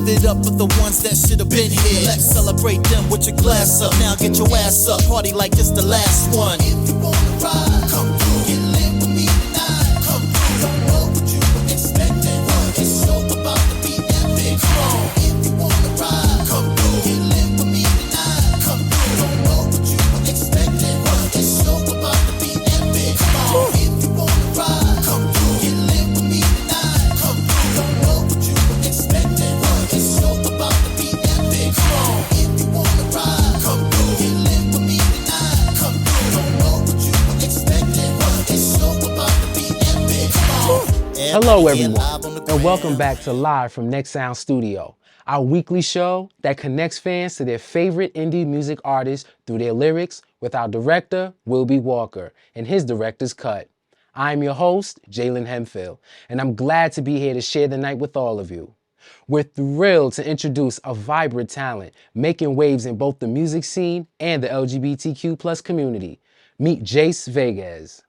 Live it up with the ones that should have been here. Let's celebrate them with your glass up. Now get your ass up, party like it's the last one. If you wanna ride, come through, get lit with me tonight. Come through, don't know what you were expecting. It's so about to be epic. Come on, if you wanna ride, come through, get lit with me tonight. Come through, don't know what you were expecting. It's so about to be epic. Come on, if you wanna ride, come through, get lit with me tonight. Come through, don't know what you were expecting. It's so about to be epic. Come on, if you wanna ride, come through, get lit with me tonight. Come through, don't know what you were expecting. It's so about to be epic. Come on. Hello everyone, and welcome back to Live from Next Sound Studio, our weekly show that connects fans to their favorite indie music artists through their lyrics with our director, Wilby Walker, and his director's cut. I'm your host, Jalen Hemphill, and I'm glad to be here to share the night with all of you. We're thrilled to introduce a vibrant talent making waves in both the music scene and the LGBTQ+ community. Meet Jayse Vegas.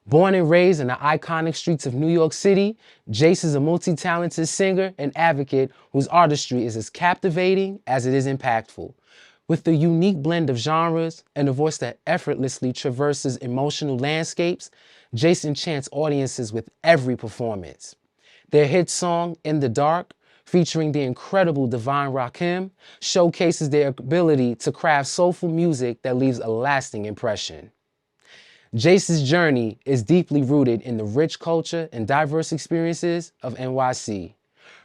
Born and raised in the iconic streets of New York City, Jace is a multi-talented singer and advocate whose artistry is as captivating as it is impactful. With the unique blend of genres and a voice that effortlessly traverses emotional landscapes, Jace enchants audiences with every performance. Their hit song, In the Dark, featuring the incredible Divine Rakim, showcases their ability to craft soulful music that leaves a lasting impression. Jace's journey is deeply rooted in the rich culture and diverse experiences of NYC.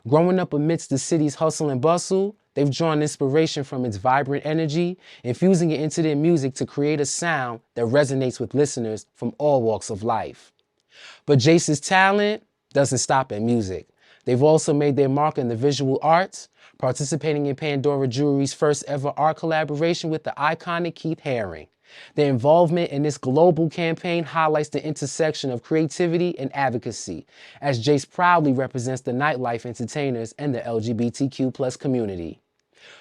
Growing up amidst the city's hustle and bustle, they've drawn inspiration from its vibrant energy, infusing it into their music to create a sound that resonates with listeners from all walks of life. But Jace's talent doesn't stop at music. They've also made their mark in the visual arts, participating in Pandora Jewelry's first ever art collaboration with the iconic Keith Haring. Their involvement in this global campaign highlights the intersection of creativity and advocacy, as Jace proudly represents the nightlife entertainers and the LGBTQ+ community.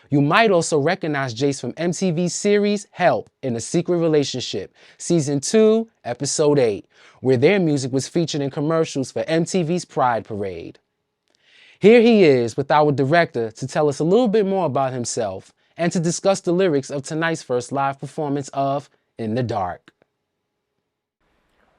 You might also recognize Jace from MTV's series Help in a Secret Relationship, Season 2, Episode 8, where their music was featured in commercials for MTV's Pride Parade. Here he is with our director to tell us a little bit more about himself and to discuss the lyrics of tonight's first live performance of In the Dark.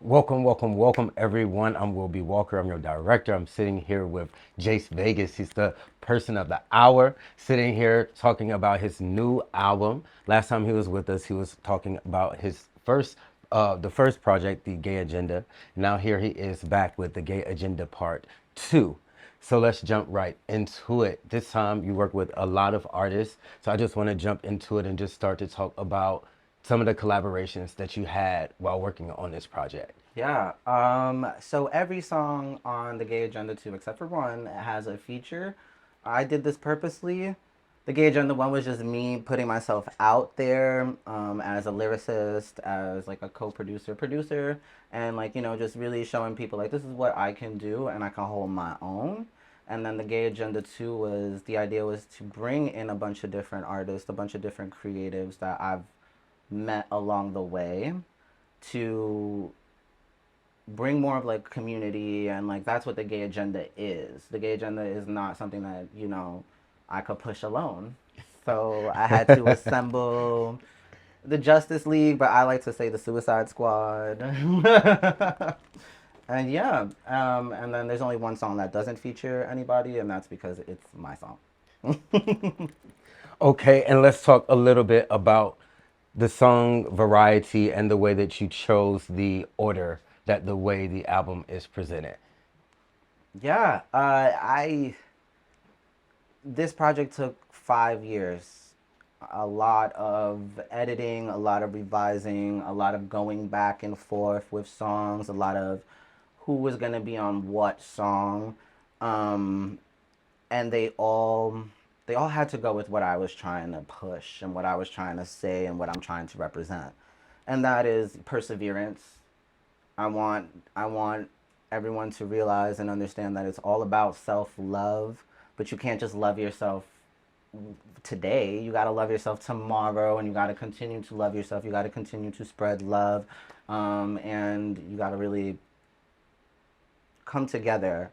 Welcome everyone. I'm Wilby Walker. I'm your director. I'm sitting here with Jayse Vegas. He's the person of the hour, sitting here talking about his new album. Last time he was with us, he was talking about his the first project, The Gay Agenda. Now here he is back with The Gay Agenda Part 2. So let's jump right into it. This time you work with a lot of artists. So I just want to jump into it and just start to talk about some of the collaborations that you had while working on this project. Yeah, so every song on The Gay Agenda 2, except for one, has a feature. I did this purposely. The Gay Agenda 1 was just me putting myself out there as a lyricist, as like a producer, and like, you know, just really showing people like this is what I can do and I can hold my own. And then The Gay Agenda 2 was, the idea was to bring in a bunch of different artists, a bunch of different creatives that I've met along the way to bring more of like community, and like that's what The Gay Agenda is. The Gay Agenda is not something that, you know, I could push alone. So I had to assemble the Justice League, but I like to say the Suicide Squad. And yeah, and then there's only one song that doesn't feature anybody, and that's because it's my song. Okay, and let's talk a little bit about the song variety and the way that you chose the order, that the way the album is presented. Yeah, this project took 5 years. A lot of editing, a lot of revising, a lot of going back and forth with songs, a lot of who was going to be on what song. And they all had to go with what I was trying to push and what I was trying to say and what I'm trying to represent. And that is perseverance. I want everyone to realize and understand that it's all about self-love, but you can't just love yourself today. You got to love yourself tomorrow, and you got to continue to love yourself. You got to continue to spread love, and you got to really come together,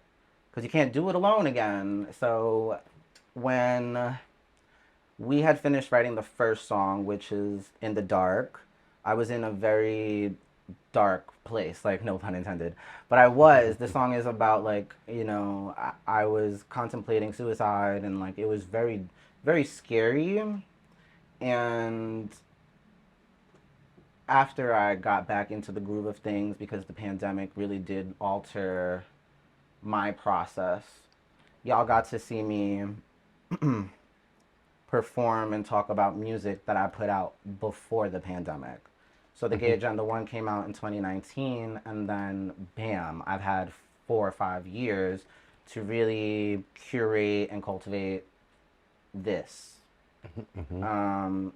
because you can't do it alone again. So when we had finished writing the first song, which is In the Dark, I was in a very dark place, like no pun intended. But I was. The song is about like, I was contemplating suicide and like it was very, very scary. And after I got back into the groove of things, because the pandemic really did alter my process, y'all got to see me perform and talk about music that I put out before the pandemic. So the Gay Agenda 1 came out in 2019, and then bam, I've had 4 or 5 years to really curate and cultivate this. And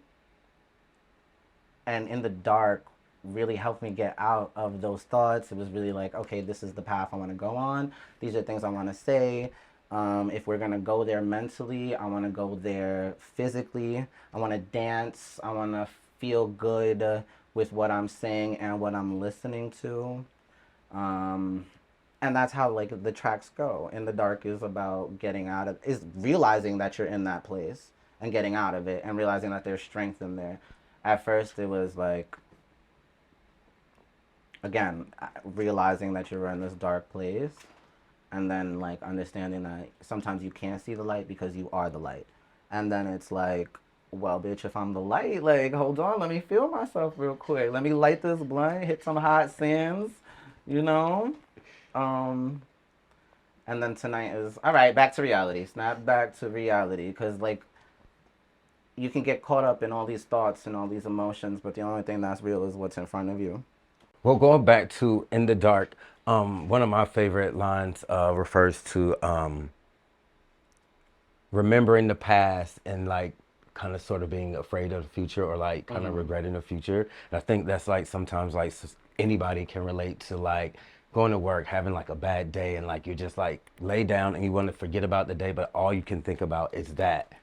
In the Dark really helped me get out of those thoughts. It was really like, okay, this is the path I want to go on. These are things I want to say. If we're going to go there mentally, I want to go there physically. I want to dance. I want to feel good with what I'm saying and what I'm listening to. And that's how like the tracks go. In the Dark is about is realizing that you're in that place and getting out of it and realizing that there's strength in there. At first it was like, again, realizing that you're in this dark place, and then like understanding that sometimes you can't see the light because you are the light. And then it's like, well, bitch, if I'm the light, like, hold on, let me feel myself real quick. Let me light this blunt, hit some hot sands, you know? And then tonight is, all right, back to reality. Snap back to reality. Because, like, you can get caught up in all these thoughts and all these emotions, but the only thing that's real is what's in front of you. Well, going back to In the Dark, one of my favorite lines refers to remembering the past and like kind of sort of being afraid of the future or like kind of regretting the future. And I think that's like sometimes like anybody can relate to like going to work, having like a bad day and like you're just like lay down and you want to forget about the day, but all you can think about is that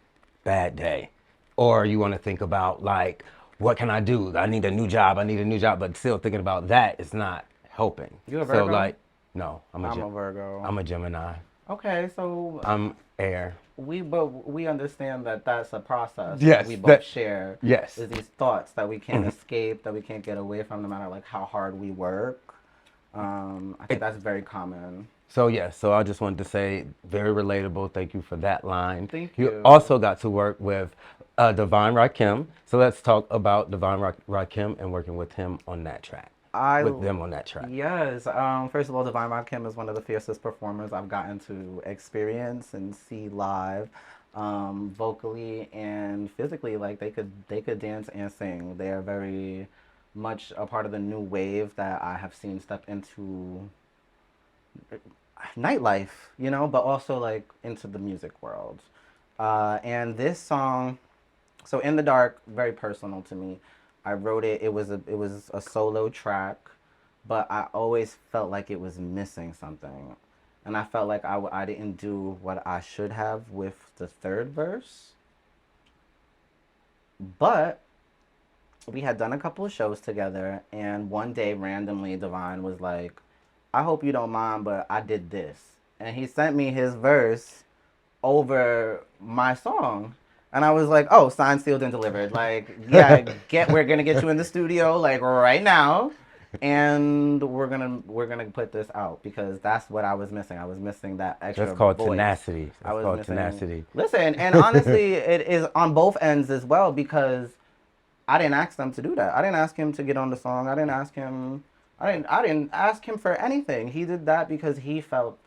bad day. Or you want to think about like, what can I do? I need a new job. But still thinking about that is not helping. You a Virgo? So like, no, I'm a Virgo. I'm a Gemini. Okay, so I'm air. we understand that that's a process. Yes, We both share. Yes. Is these thoughts that we can't escape, that we can't get away from, no matter like how hard we work. I think that's very common. So yeah, so I just wanted to say, very relatable. Thank you for that line. Thank you. You also got to work with Divine Rakim. So let's talk about Divine Rakim and working with him on that track. With them on that track. Yes. First of all, Divine Rakim is one of the fiercest performers I've gotten to experience and see live, vocally and physically. Like they could dance and sing. They are very much a part of the new wave that I have seen step into nightlife, but also like into the music world. And this song, so In the Dark, very personal to me. I wrote it. It was a solo track, but I always felt like it was missing something, and I felt like I didn't do what I should have with the third verse. But we had done a couple of shows together, and one day randomly Divine was like, I hope you don't mind, but I did this. And he sent me his verse over my song. And I was like, oh, signed, sealed, and delivered. Like, yeah, we're gonna get you in the studio, like, right now. And we're gonna put this out, because that's what I was missing. I was missing that extra That's called voice. tenacity. I was missing tenacity. Listen, and honestly, it is on both ends as well, because I didn't ask them to do that. I didn't ask him to get on the song. I didn't ask him for anything. He did that because he felt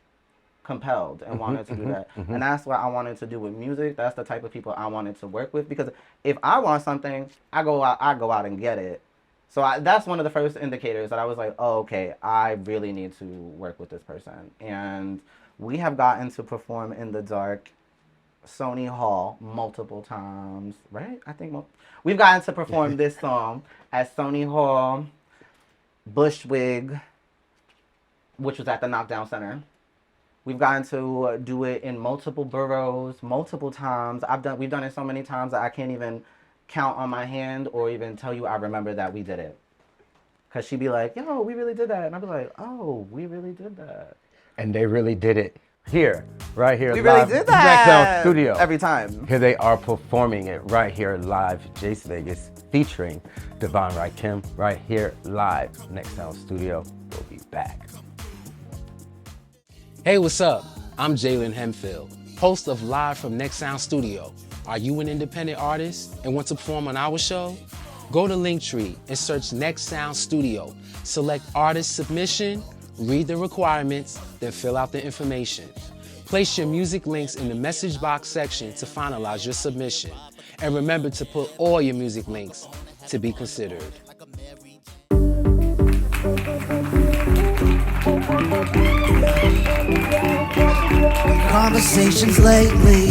compelled and wanted to do that. And that's what I wanted to do with music. That's the type of people I wanted to work with, because if I want something, I go out and get it. So that's one of the first indicators that I was like, oh, okay, I really need to work with this person. And we have gotten to perform In the Dark, Sony Hall, multiple times, right? I think we've gotten to perform this song at Sony Hall, Bushwig, which was at the Knockdown Center. We've gotten to do it in multiple boroughs, multiple times. We've done it so many times that I can't even count on my hand or even tell you I remember that we did it. Because she'd be like, yo, we really did that. And I'd be like, oh, we really did that. And they really did it right here, We live. really did Next Sound that Studio. every time. Here they are performing it right here live. Jayse Vegas featuring Devon Rakim right here live. Next Sound Studio. We'll be back. Hey, what's up? I'm Jalen Hemphill, host of Live from Next Sound Studio. Are you an independent artist and want to perform on our show? Go to Linktree and search Next Sound Studio. Select artist submission, read the requirements, then fill out the information. Place your music links in the message box section to finalize your submission. And remember to put all your music links to be considered. Conversations lately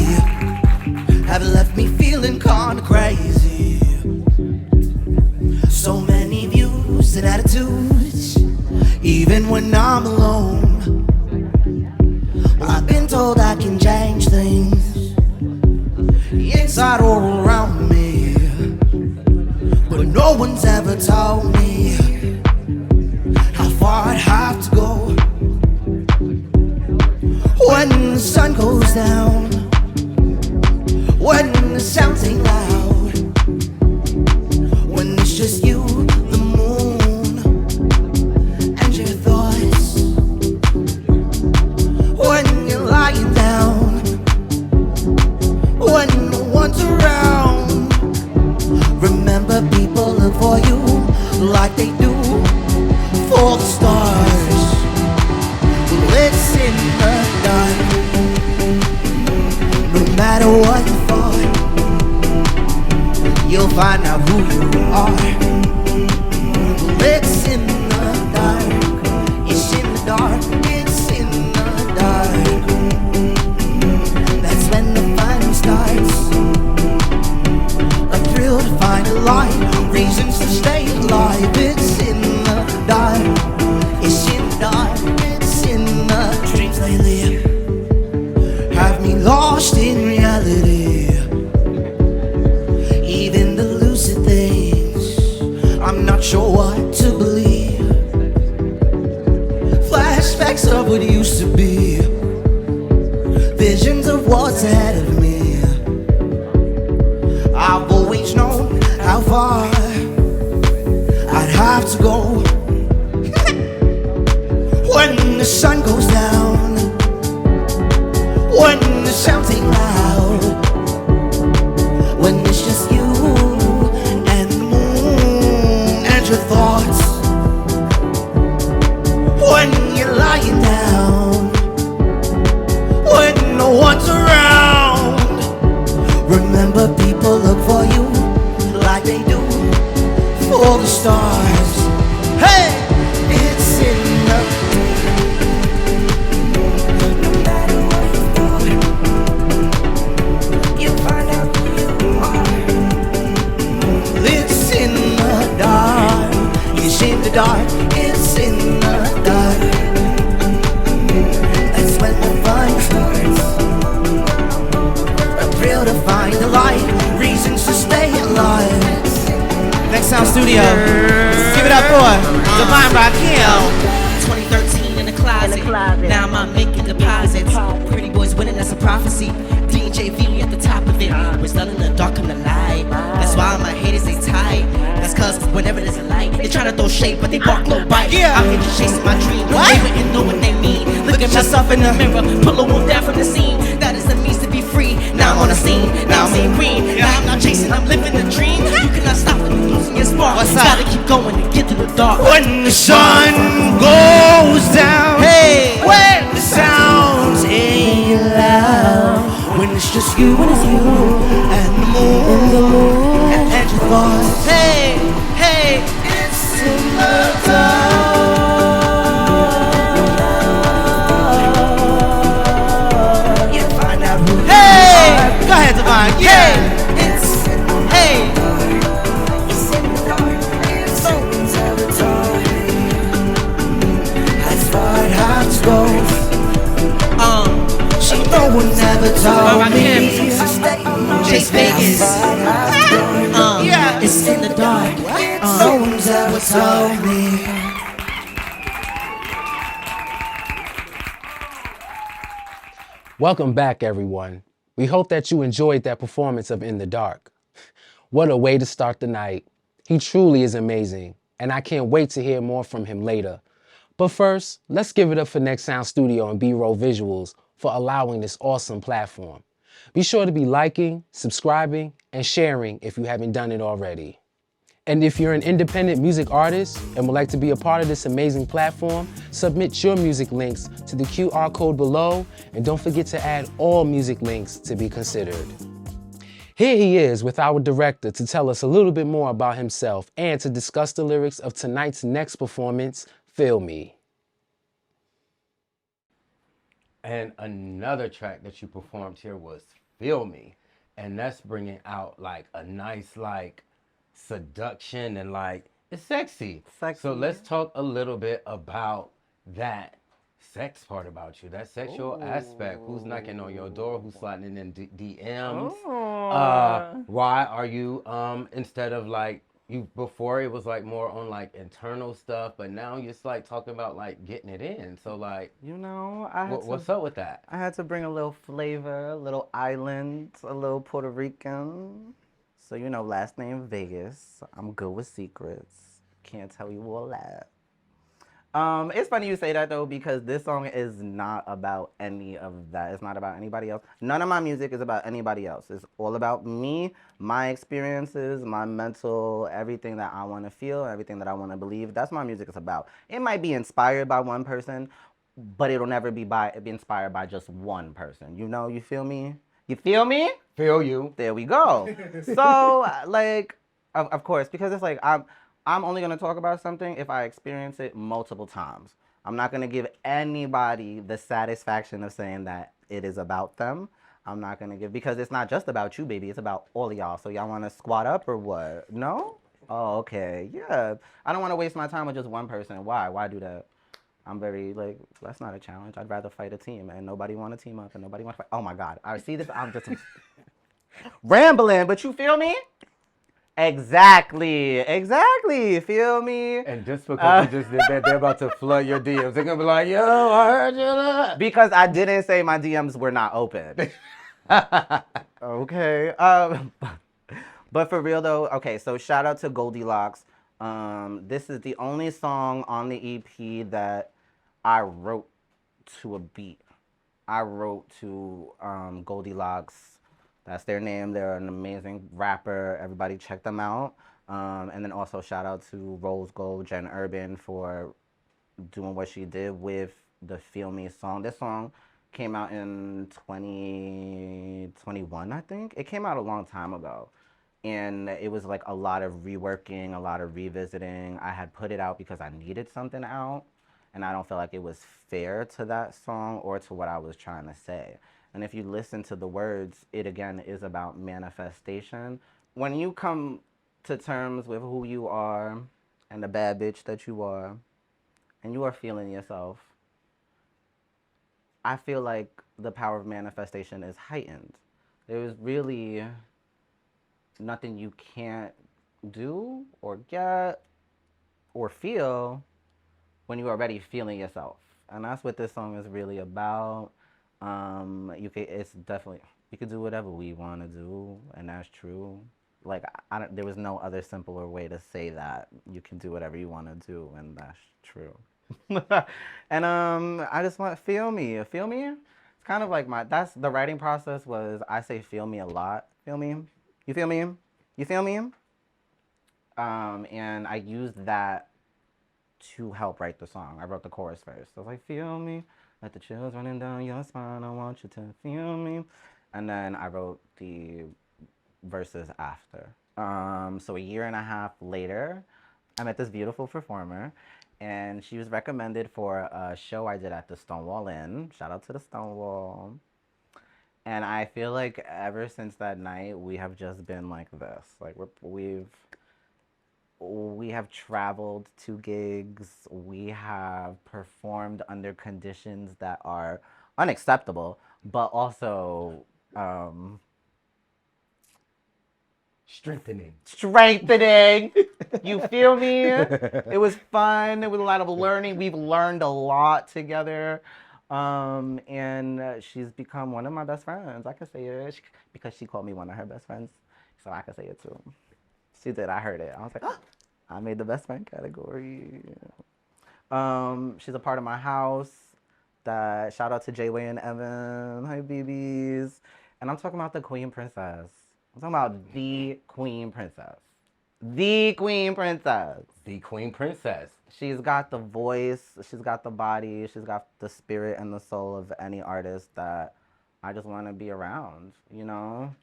have left me feeling kinda crazy. So many views and attitudes, even when I'm alone. Well, I've been told I can change things, inside or around me, but no one's ever told me how far I'd have to go. When the sun goes down, when the sounds ain't loud, when it's just you, the moon, and your thoughts. When you're lying down, when no one's around. Remember, people look for you like they do for the stars. It's in the dark. No matter what you find, you'll find out who you are. It's in the dark. It's in the dark. It's in the dark. That's when the fun starts. A thrill to find a light, reasons to stay alive. It's in the dark. It's in the dark. Dreams lately have me lost in reality. Even the lucid things, I'm not sure what to believe. Flashbacks of what used to be, visions of what's ahead of me. I've always known how far I'd have to go. When the sun goes down, when the sounds ain't loud, when it's just you and the moon and your thoughts. When you're lying down, when no one's around. Remember, people look for you like they do for the stars. Hey, it's in the dark, it's in the dark. That's when the fun starts. A thrill to find the light, reasons to stay alive. Next Sound Studio. Give it up for Devon Rakim. 2013 in the closet. Now I'm making deposits. Pretty boys winning, that's a prophecy. G.EVOLA at the top of it. We're still in the dark, come to light. That's why my haters, they tight. That's cause whenever there's a light, they try to throw shade, but they bark low bite. I'm here just chasing my dream. They wouldn't know what they mean. Look at myself in the mirror, pull a wolf down from the scene. That is the means to be free. Now I'm on the scene, now I'm seeing green. Now I'm not chasing, I'm living the dream. You cannot stop when you're losing your spark. Gotta keep going and get to the dark. When the sun goes down, hey, when the sounds ain't loud, when it's just you and the moon and your thoughts. Hey, hey, it's in the dark. You find out who you are. Go ahead, Devon. Yeah, it's hey. It's in the dark. It's no one's ever told me. That's far it has to go. No one ever told me. Jayse Vegas. Yeah, it's in the dark. No one's ever told me. Welcome back, everyone. We hope that you enjoyed that performance of In the Dark. What a way to start the night. He truly is amazing, and I can't wait to hear more from him later. But first, let's give it up for Next Sound Studio and B-Roll Visuals for allowing this awesome platform. Be sure to be liking, subscribing, and sharing if you haven't done it already. And if you're an independent music artist and would like to be a part of this amazing platform, submit your music links to the QR code below, and don't forget to add all music links to be considered. Here he is with our director to tell us a little bit more about himself and to discuss the lyrics of tonight's next performance, Feel Me. And another track that you performed here was Feel Me. And that's bringing out like a nice like seduction and like it's sexy. So let's talk a little bit about that sex part about you, that sexual aspect. Who's knocking on your door? Who's sliding in DMs? Why are you instead of like you before it was like more on like internal stuff, but now you're just like talking about like getting it in. So like what's up with that? I had to bring a little flavor, a little island, a little Puerto Rican. So last name Vegas. I'm good with secrets. Can't tell you all that. It's funny you say that though, because this song is not about any of that. It's not about anybody else. None of my music is about anybody else. It's all about me, my experiences, my mental, everything that I want to feel, everything that I want to believe. That's what my music is about. It might be inspired by one person, but it'll never be inspired by just one person. You feel me? You feel me? Feel you. There we go. So, like, of course, because it's like I'm only going to talk about something if I experience it multiple times. I'm not going to give anybody the satisfaction of saying that it is about them. I'm not going to give, because it's not just about you, baby. It's about all of y'all. So y'all want to squat up or what? No? Oh, okay. Yeah. I don't want to waste my time with just one person. Why? Why do that? I'm very, like, that's not a challenge. I'd rather fight a team, and nobody want to team up, and nobody want to fight. Oh, my God. I see this. I'm just rambling, but you feel me? Exactly. Feel me? And just because you just did that, they're about to flood your DMs. They're going to be like, yo, I heard you. Because I didn't say my DMs were not open. Okay. But for real, though, okay, so shout out to Goldilocks. This is the only song on the EP that I wrote to a beat. I wrote to Goldilocks. That's their name. They're an amazing rapper. Everybody check them out. And then also shout out to Rose Gold, Jen Urban for doing what she did with the Feel Me song. This song came out in 2021, I think. It came out a long time ago. And it was like a lot of reworking, a lot of revisiting. I had put it out because I needed something out. And I don't feel like it was fair to that song or to what I was trying to say. And if you listen to the words, it again is about manifestation. When you come to terms with who you are and the bad bitch that you are, and you are feeling yourself, I feel like the power of manifestation is heightened. There's really nothing you can't do or get or feel when you're already feeling yourself. And that's what this song is really about. It's definitely, you can do whatever we want to do, and that's true. Like, there was no other simpler way to say that. You can do whatever you want to do, and that's true. And I just want, feel me. It's kind of like that's the writing process was, I say feel me a lot. Feel me? You feel me? You feel me? And I used that to help write the song. I wrote the chorus first. I was like, feel me? Let the chills running down your spine. I want you to feel me. And then I wrote the verses after. So a year and a half later, I met this beautiful performer, and she was recommended for a show I did at the Stonewall Inn. Shout out to the Stonewall. And I feel like ever since that night, we have just been like this. Like we have traveled to gigs. We have performed under conditions that are unacceptable, but also strengthening. You feel me? It was fun. It was a lot of learning. We've learned a lot together. And she's become one of my best friends. I can say it because she called me one of her best friends, so I can say it too. She did. I heard it. I was like, oh, I made the best friend category. She's a part of my house. Shout out to Jaylen and Evan. Hi, babies. And I'm talking about the Queen Princess. I'm talking about the Queen Princess. The Queen Princess. The Queen Princess. She's got the voice, she's got the body, she's got the spirit and the soul of any artist that I just want to be around, you know?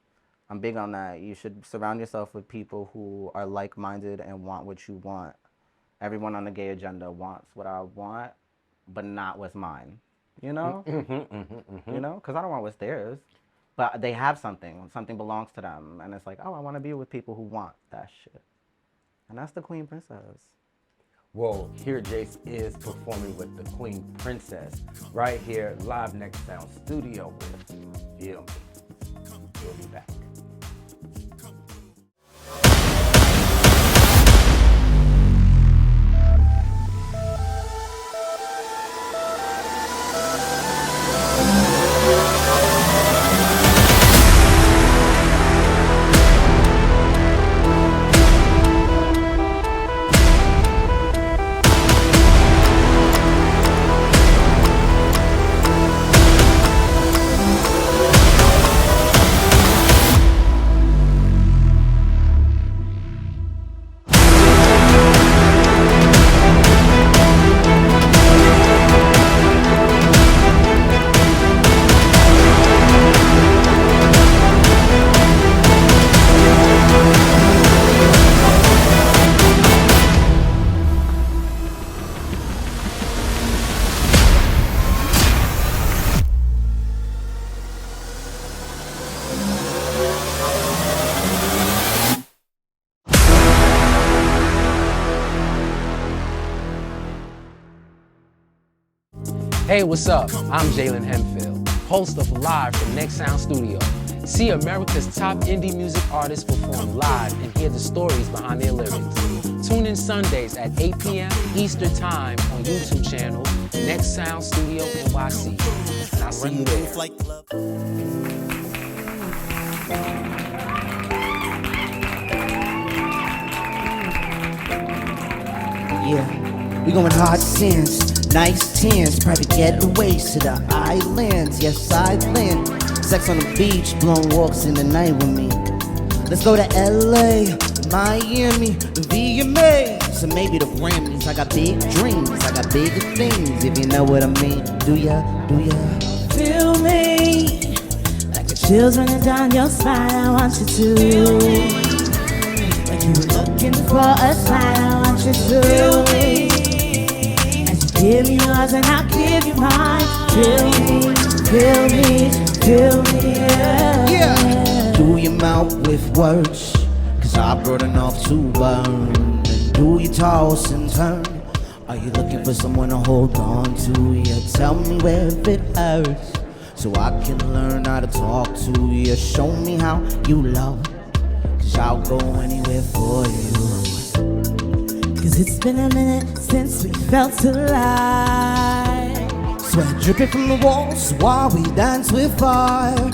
I'm big on that. You should surround yourself with people who are like-minded and want what you want. Everyone on the gay agenda wants what I want, but not what's mine, you know? You know? Because I don't want what's theirs. But they have something belongs to them. And it's like, oh, I want to be with people who want that shit. And that's the Queen Princess. Well, here Jace is performing with the Queen Princess right here, live Next Sound Studio with Feel Me. We'll be back. Hey, what's up? I'm Jalen Hemphill, host of Live from Next Sound Studio. See America's top indie music artists perform live and hear the stories behind their lyrics. Tune in Sundays at 8 p.m. Eastern Time on YouTube channel Next Sound Studio NYC. And I'll see you there. Yeah, we going hard since nice tens, private getaways to the islands. Yes, island. Sex on the beach, blowing walks in the night with me. Let's go to LA, Miami, the VMAs, so maybe the Grammys. I got big dreams, I got bigger things, if you know what I mean. Do ya? Feel me like the chills running down your spine. I want you to. Like you were looking for a sign. I want you to. Feel me as you give me yours and I'll give you mine. Feel me, yeah. Do your mouth with words, cause I brought enough to burn. And do you toss and turn? Are you looking for someone to hold on to? Yeah, tell me where it hurts, so I can learn how to talk to you. Show me how you love, cause I'll go anywhere for you. Cause it's been a minute since we felt alive. Sweat dripping from the walls while we dance with fire.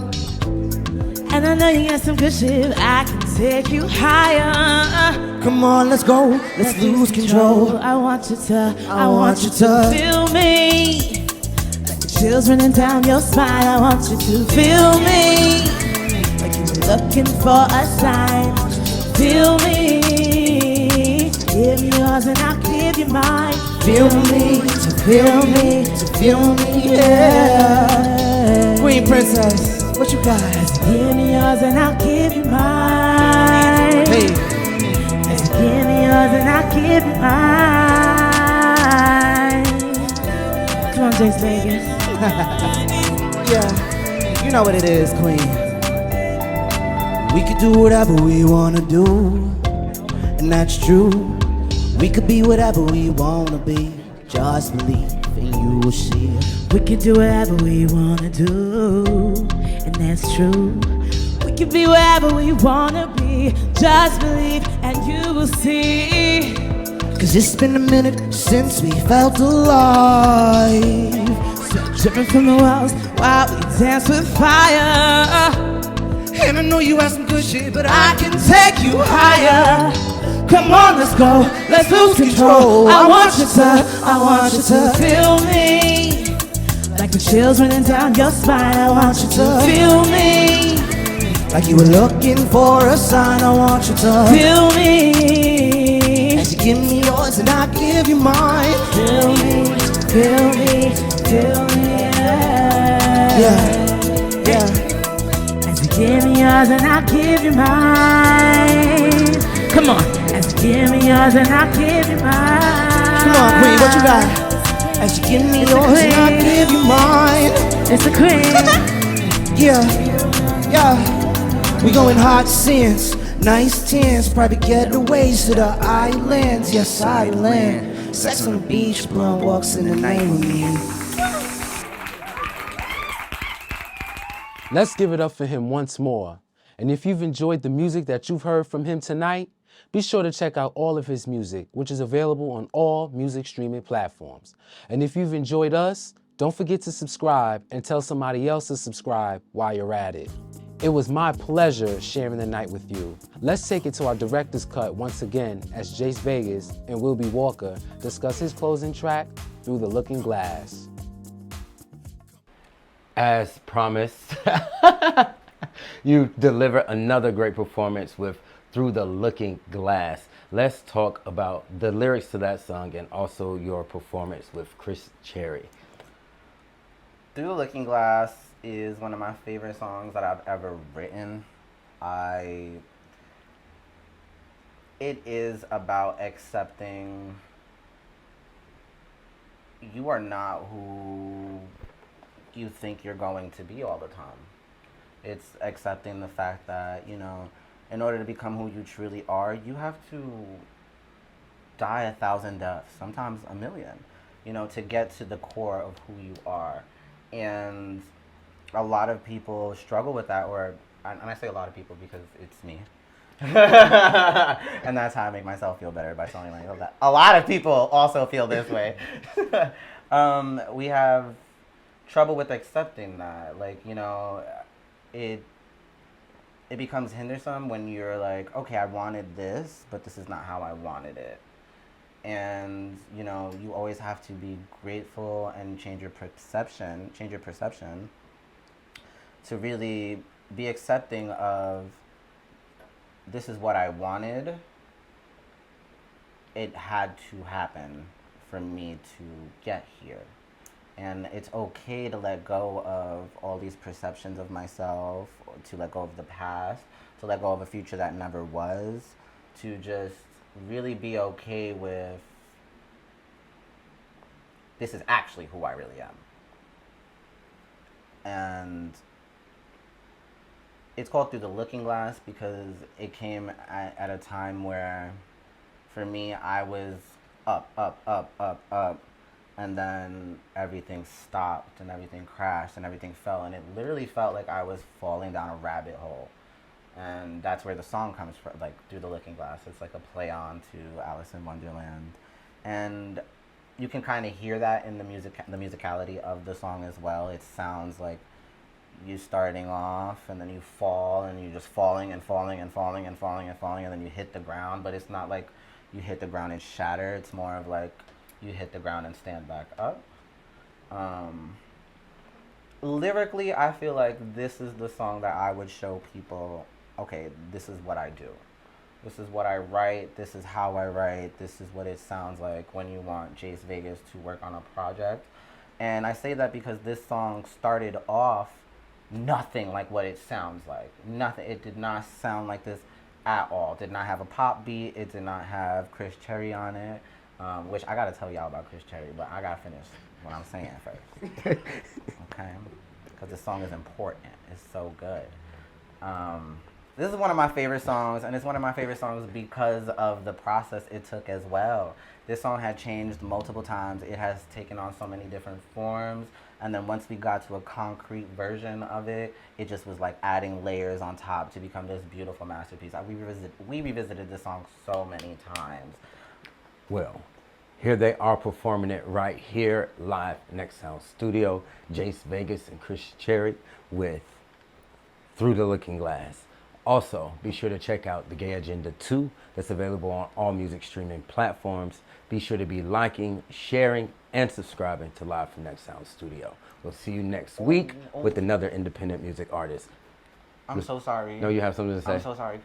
And I know you got some good shit, I can take you higher. Come on, let's go, let's lose control. I want you to feel me like the chills running down your spine. I want you to feel me like you were looking for a sign. Feel me, give me yours and I'll give you mine. Feel me, to feel me, yeah. Queen Princess, what you got? Give me yours and I'll give you mine. Hey. Give me yours and I'll give you mine. Come on, Jayse Vegas. Yeah, you know what it is, Queen. We could do whatever we wanna do, and that's true. We could be whatever we wanna be. Just believe and you will see. We could do whatever we wanna do, and that's true. We could be wherever we wanna be. Just believe and you will see. Cause it's been a minute since we felt alive. dripping from the walls while we dance with fire. And I know you have some good shit, but I can take you higher. Come on, let's go, let's lose control. I want you to feel me, like the chills running down your spine. I want you to feel me, Like you were looking for a sign. I want you to feel me, as you give me yours and I give you mine. feel me, feel me, feel me, Yeah. As you give me yours and I'll give you mine. Come on. As you give me yours and I'll give you mine. Come on, Queen, what you got? As you give me yours and I give you mine. It's the queen. Yeah. We going hot since nice tens, private getaways to the islands. Yes, island. Sex on the beach, blunt walks in the night with me. Let's give it up for him once more. And if you've enjoyed the music that you've heard from him tonight, be sure to check out all of his music, which is available on all music streaming platforms. And if you've enjoyed us, don't forget to subscribe and tell somebody else to subscribe while you're at it. It was my pleasure sharing the night with you. Let's take it to our director's cut once again as Jayse Vegas and Will B. Walker discuss his closing track, Through the Looking Glass. As promised, you deliver another great performance with Through the Looking Glass. Let's talk about the lyrics to that song and also your performance with Chris Cherry. Through the Looking Glass is one of my favorite songs that I've ever written. It is about accepting you are not who you think you're going to be all the time. It's accepting the fact that, you know, in order to become who you truly are, you have to die 1,000 deaths, sometimes 1,000,000, you know, to get to the core of who you are. And a lot of people struggle with that, and I say a lot of people because it's me. And that's how I make myself feel better, by sounding like that. A lot of people also feel this way. We have trouble with accepting that. Like, you know, it becomes hindersome when you're like, okay, I wanted this, but this is not how I wanted it. And, you know, you always have to be grateful and change your perception to really be accepting of, this is what I wanted. It had to happen for me to get here. And it's okay to let go of all these perceptions of myself, to let go of the past, to let go of a future that never was, to just really be okay with, this is actually who I really am. And it's called Through the Looking Glass because it came at a time where, for me, I was up, and then everything stopped and everything crashed and everything fell, and it literally felt like I was falling down a rabbit hole. And that's where the song comes from, like Through the Looking Glass. It's like a play on to Alice in Wonderland. And you can kind of hear that in the musicality of the song as well. It sounds like you starting off and then you fall and you're just falling and falling and falling and falling and falling, and then you hit the ground, but it's not like you hit the ground and shatter. It's more of like you hit the ground and stand back up. Lyrically, I feel like this is the song that I would show people, okay, this is what I do. This is what I write. This is how I write. This is what it sounds like when you want Jayse Vegas to work on a project. And I say that because this song started off nothing like what it sounds like. Nothing. It did not sound like this at all. It did not have a pop beat. It did not have Chris Cherry on it, which I got to tell y'all about Chris Cherry, but I got to finish what I'm saying first. Okay? Because this song is important. It's so good. This is one of my favorite songs, and it's one of my favorite songs because of the process it took as well. This song had changed multiple times. It has taken on so many different forms, and then once we got to a concrete version of it, it just was like adding layers on top to become this beautiful masterpiece. We revisited this song so many times. Well, Here they are performing it right here live Next Sound Studio. Jayse Vegas and Chris Cherry with Through the Looking Glass. Also, be sure to check out The Gay Agenda 2 that's available on all music streaming platforms. Be sure to be liking, sharing, and subscribing to Live from Next Sound Studio. We'll see you next week with another independent music artist. I'm so sorry. No, you have something to say? I'm so sorry.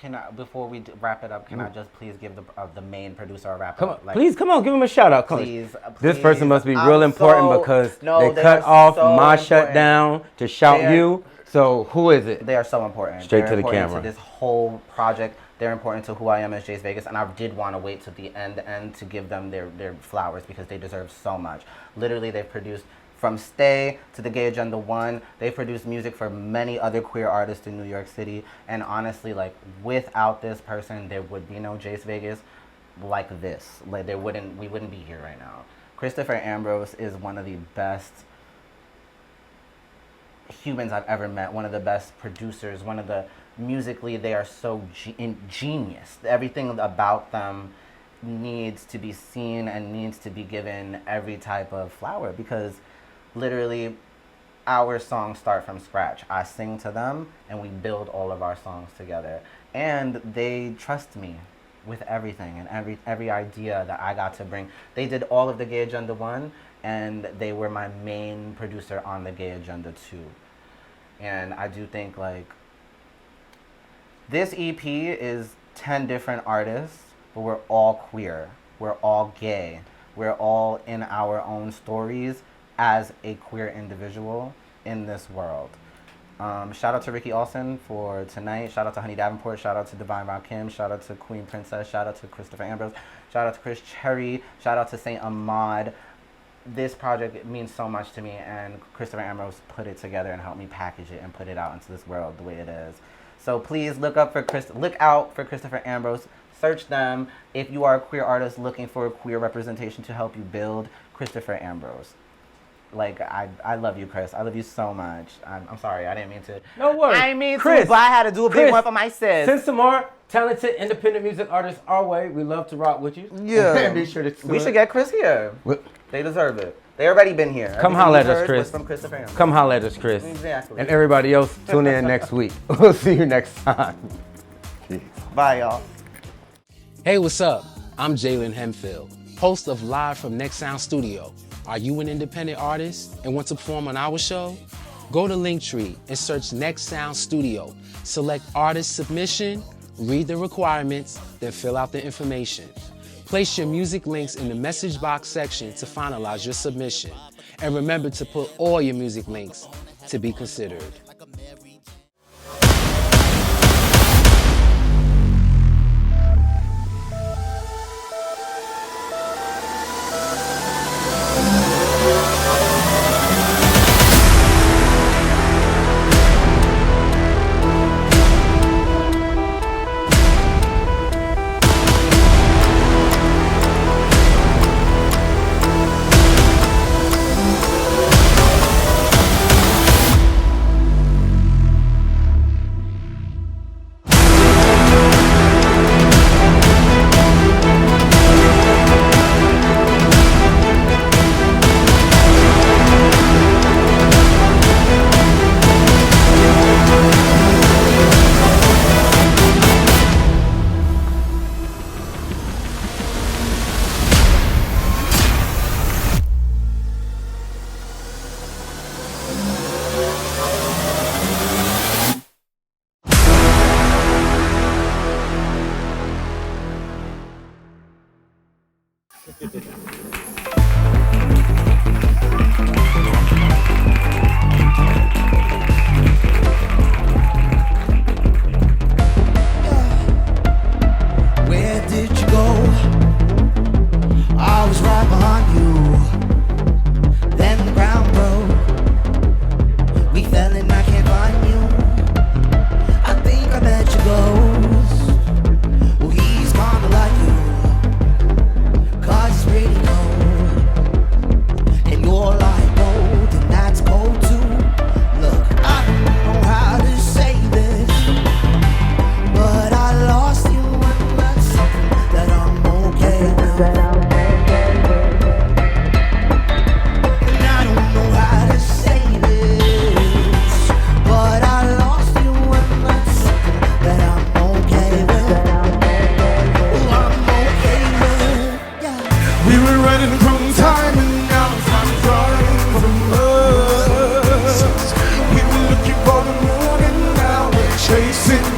Can I, before we wrap it up, can I just please give the main producer a wrap Come on, up? Like, please, come on, give him a shout out. Come please, on. This person please. must be real important because they cut off my shutdown to shout you. So who is it? They are so important. Straight They're to the important camera. To this whole project. They're important to who I am as Jayse Vegas, and I did want to wait to the end to give them their flowers because they deserve so much. Literally, they've produced from Stay to The Gay Agenda 1. They produced music for many other queer artists in New York City, and honestly, like, without this person, there would be no Jayse Vegas like this. Like, we wouldn't be here right now. Christopher Ambrose is one of the best humans I've ever met, one of the best producers, one of the, musically they are so genius. Everything about them needs to be seen and needs to be given every type of flower because literally our songs start from scratch. I sing to them and we build all of our songs together, and they trust me with everything and every idea that I got to bring. They did all of The Gay Agenda 1 and they were my main producer on The Gay Agenda 2. And I do think, like, this EP is 10 different artists, but we're all queer. We're all gay. We're all in our own stories as a queer individual in this world. Shout out to Ricky Olsen for tonight. Shout out to Honey Davenport. Shout out to Divine Rakim. Shout out to Queen Princess. Shout out to Christopher Ambrose. Shout out to Chris Cherry. Shout out to Saint Ahmad. This project means so much to me, and Christopher Ambrose put it together and helped me package it and put it out into this world the way it is. So please look out for Christopher Ambrose. Search them if you are a queer artist looking for queer representation to help you build. Christopher Ambrose. Like, I love you, Chris. I love you so much. I'm sorry, I didn't mean to. No worries. I didn't mean Chris, to, but I had to do a big one for my sis. Send some more talented independent music artists our way. We love to rock with you. Yeah. Be sure to we should get Chris here. They deserve it. They already been here. Come holler at us, Chris. From Christopher Ambrose. Come holler at us, Chris. Exactly. And everybody else, tune in next week. We'll see you next time. Bye, y'all. Hey, what's up? I'm Jalen Hemphill, host of Live from Next Sound Studio. Are you an independent artist and want to perform on our show? Go to Linktree and search Next Sound Studio. Select artist submission, read the requirements, then fill out the information. Place your music links in the message box section to finalize your submission. And remember to put all your music links to be considered.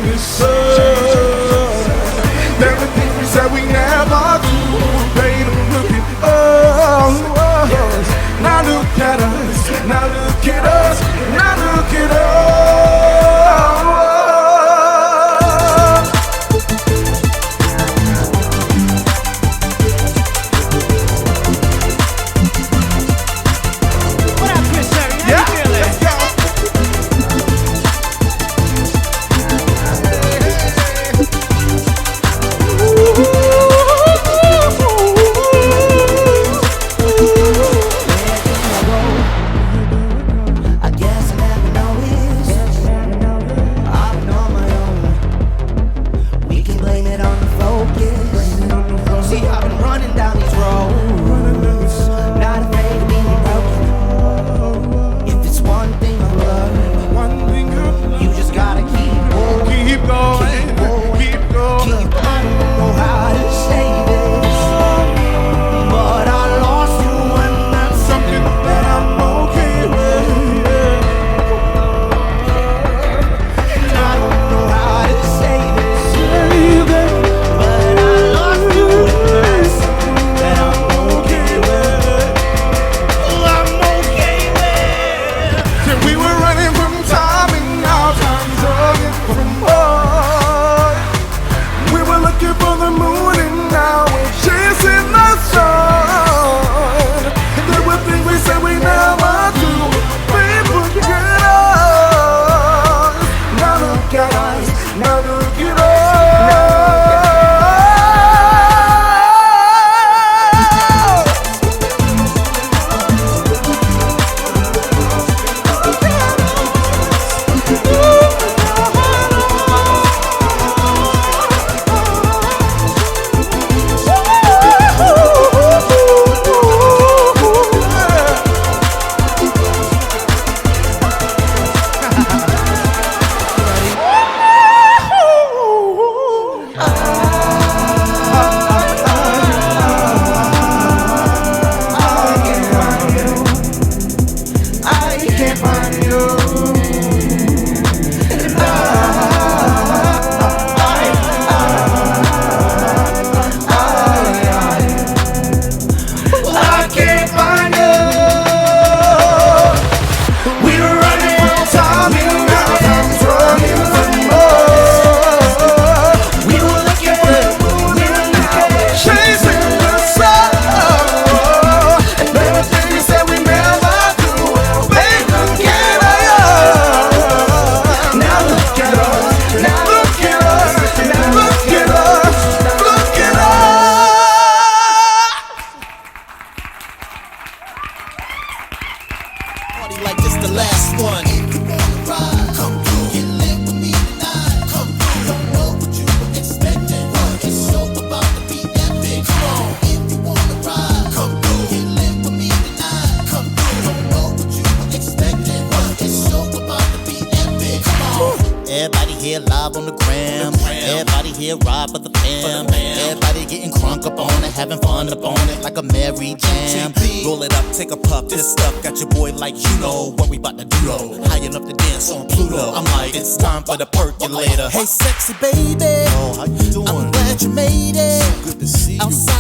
this up. There were things we said we never do. Baby, look at us. Now look at us. Now look at us. Now look at us. Everybody here live on the gram. Everybody here ride for the fam. Everybody getting crunk up on it, having fun up on it like a merry jam. Roll it up, take a puff. This stuff got your boy like you know what we bout to do though. High enough to dance on Pluto. I'm like, it's time for the percolator. Hey, sexy baby. Oh, how you doing? I'm glad you made it. So good to see you.